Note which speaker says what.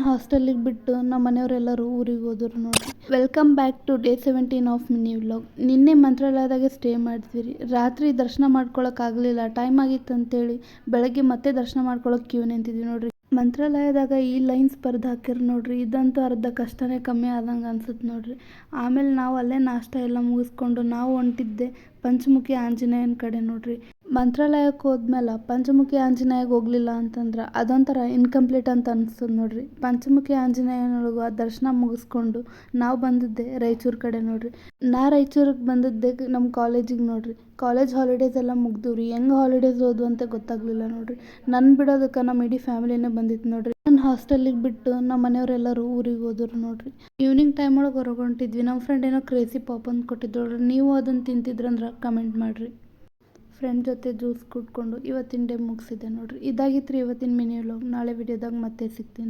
Speaker 1: ಹಾಸ್ಟೆಲಿಗೆ ಬಿಟ್ಟು ನಮ್ಮ ಮನೆಯವರೆಲ್ಲರೂ ಊರಿಗೆ ಹೋದ್ರು ನೋಡ್ರಿ. Welcome back to day 17 of mini vlog. ನಿನ್ನೆ ಮಂತ್ರಾಲಯದಾಗೆ ಸ್ಟೇ ಮಾಡಿದ್ವಿ ರೀ. ರಾತ್ರಿ ದರ್ಶನ ಮಾಡ್ಕೊಳಕ್ ಆಗಲಿಲ್ಲ, ಟೈಮ್ ಆಗಿತ್ತು ಅಂತೇಳಿ ಬೆಳಗ್ಗೆ ಮತ್ತೆ ದರ್ಶನ ಮಾಡ್ಕೊಳಕ್ ಕ್ಯೂ ನಿಂತಿದ್ವಿ ನೋಡ್ರಿ. ಮಂತ್ರಾಲಯದಾಗ ಈ ಲೈನ್ಸ್ ಬರ್ದು ಹಾಕಿರ್ ನೋಡ್ರಿ, ಇದಂತೂ ಅರ್ಧ ಕಷ್ಟನೇ ಕಮ್ಮಿ ಆದಂಗೆ ಅನ್ಸುತ್ತೆ ನೋಡ್ರಿ. ಆಮೇಲೆ ನಾವು ಅಲ್ಲೇ ನಾಷ್ಟ ಎಲ್ಲ ಮುಗಿಸ್ಕೊಂಡು ನಾವು ಹೊಂಟಿದ್ದೆ ಪಂಚಮುಖಿ ಆಂಜನೇಯನ ಕಡೆ ನೋಡ್ರಿ. ಮಂತ್ರಾಲಯಕ್ಕೆ ಹೋದ್ಮೇಲೆ ಪಂಚಮುಖಿ ಆಂಜನೇಯಗೆ ಹೋಗ್ಲಿಲ್ಲ ಅಂತಂದ್ರೆ ಅದೊಂಥರ ಇನ್ಕಂಪ್ಲೀಟ್ ಅಂತ ಅನಿಸ್ತದೆ ನೋಡ್ರಿ. ಪಂಚಮುಖಿ ಆಂಜನೇಯನೊಳಗೆ ದರ್ಶನ ಮುಗಿಸ್ಕೊಂಡು ನಾವು ಬಂದಿದ್ದೆ ರಾಯಚೂರು ಕಡೆ ನೋಡ್ರಿ. ರಾಯಚೂರಿಗೆ ಬಂದಿದ್ದೆ ನಮ್ಮ ಕಾಲೇಜಿಗೆ ನೋಡ್ರಿ. ಕಾಲೇಜ್ ಹಾಲಿಡೇಸ್ ಎಲ್ಲ ಮುಗ್ದು ರೀ, ಹೆಂಗೆ ಹಾಲಿಡೇಸ್ ಹೋದ್ವು ಅಂತ ಗೊತ್ತಾಗಲಿಲ್ಲ ನೋಡ್ರಿ. ನನ್ನ ಬಿಡೋದಕ್ಕೆ ನಮ್ಮ ಇಡೀ ಫ್ಯಾಮಿಲಿನೇ ಬಂದಿತ್ತು ನೋಡ್ರಿ. ನನ್ನ ಹಾಸ್ಟೆಲಿಗೆ ಬಿಟ್ಟು ನಮ್ಮ ಮನೆಯವರೆಲ್ಲರೂ ಊರಿಗೆ ಹೋದ್ರು ನೋಡ್ರಿ. ಈವ್ನಿಂಗ್ ಟೈಮ್ ಒಳಗೆ ಹೊರಗೆ ಹೊಂಟಿದ್ವಿ. ನಮ್ಮ ಫ್ರೆಂಡ್ ಏನೋ ಕ್ರೇಜಿ ಪಾಪ್ ಅಂತ ಕೊಟ್ಟಿದ್ರು ನೋಡ್ರಿ. ನೀವು ಅದನ್ನು ತಿಂತಿದ್ರಂದ್ರೆ ಕಮೆಂಟ್ ಮಾಡಿರಿ. ಫ್ರೆಂಡ್ ಜೊತೆ ಜ್ಯೂಸ್ ಕುಡ್ಕೊಂಡು ಇವತ್ತಿನ ಡೇ ಮುಗಿಸಿದೆ ನೋಡ್ರಿ. ಇದಾಗಿತ್ತು ರೀ ಇವತ್ತಿನ ಮಿನಿ ವ್ಲಾಗ್. ನಾಳೆ ವಿಡಿಯೋದಾಗ ಮತ್ತೆ ಸಿಗ್ತೀನಿ.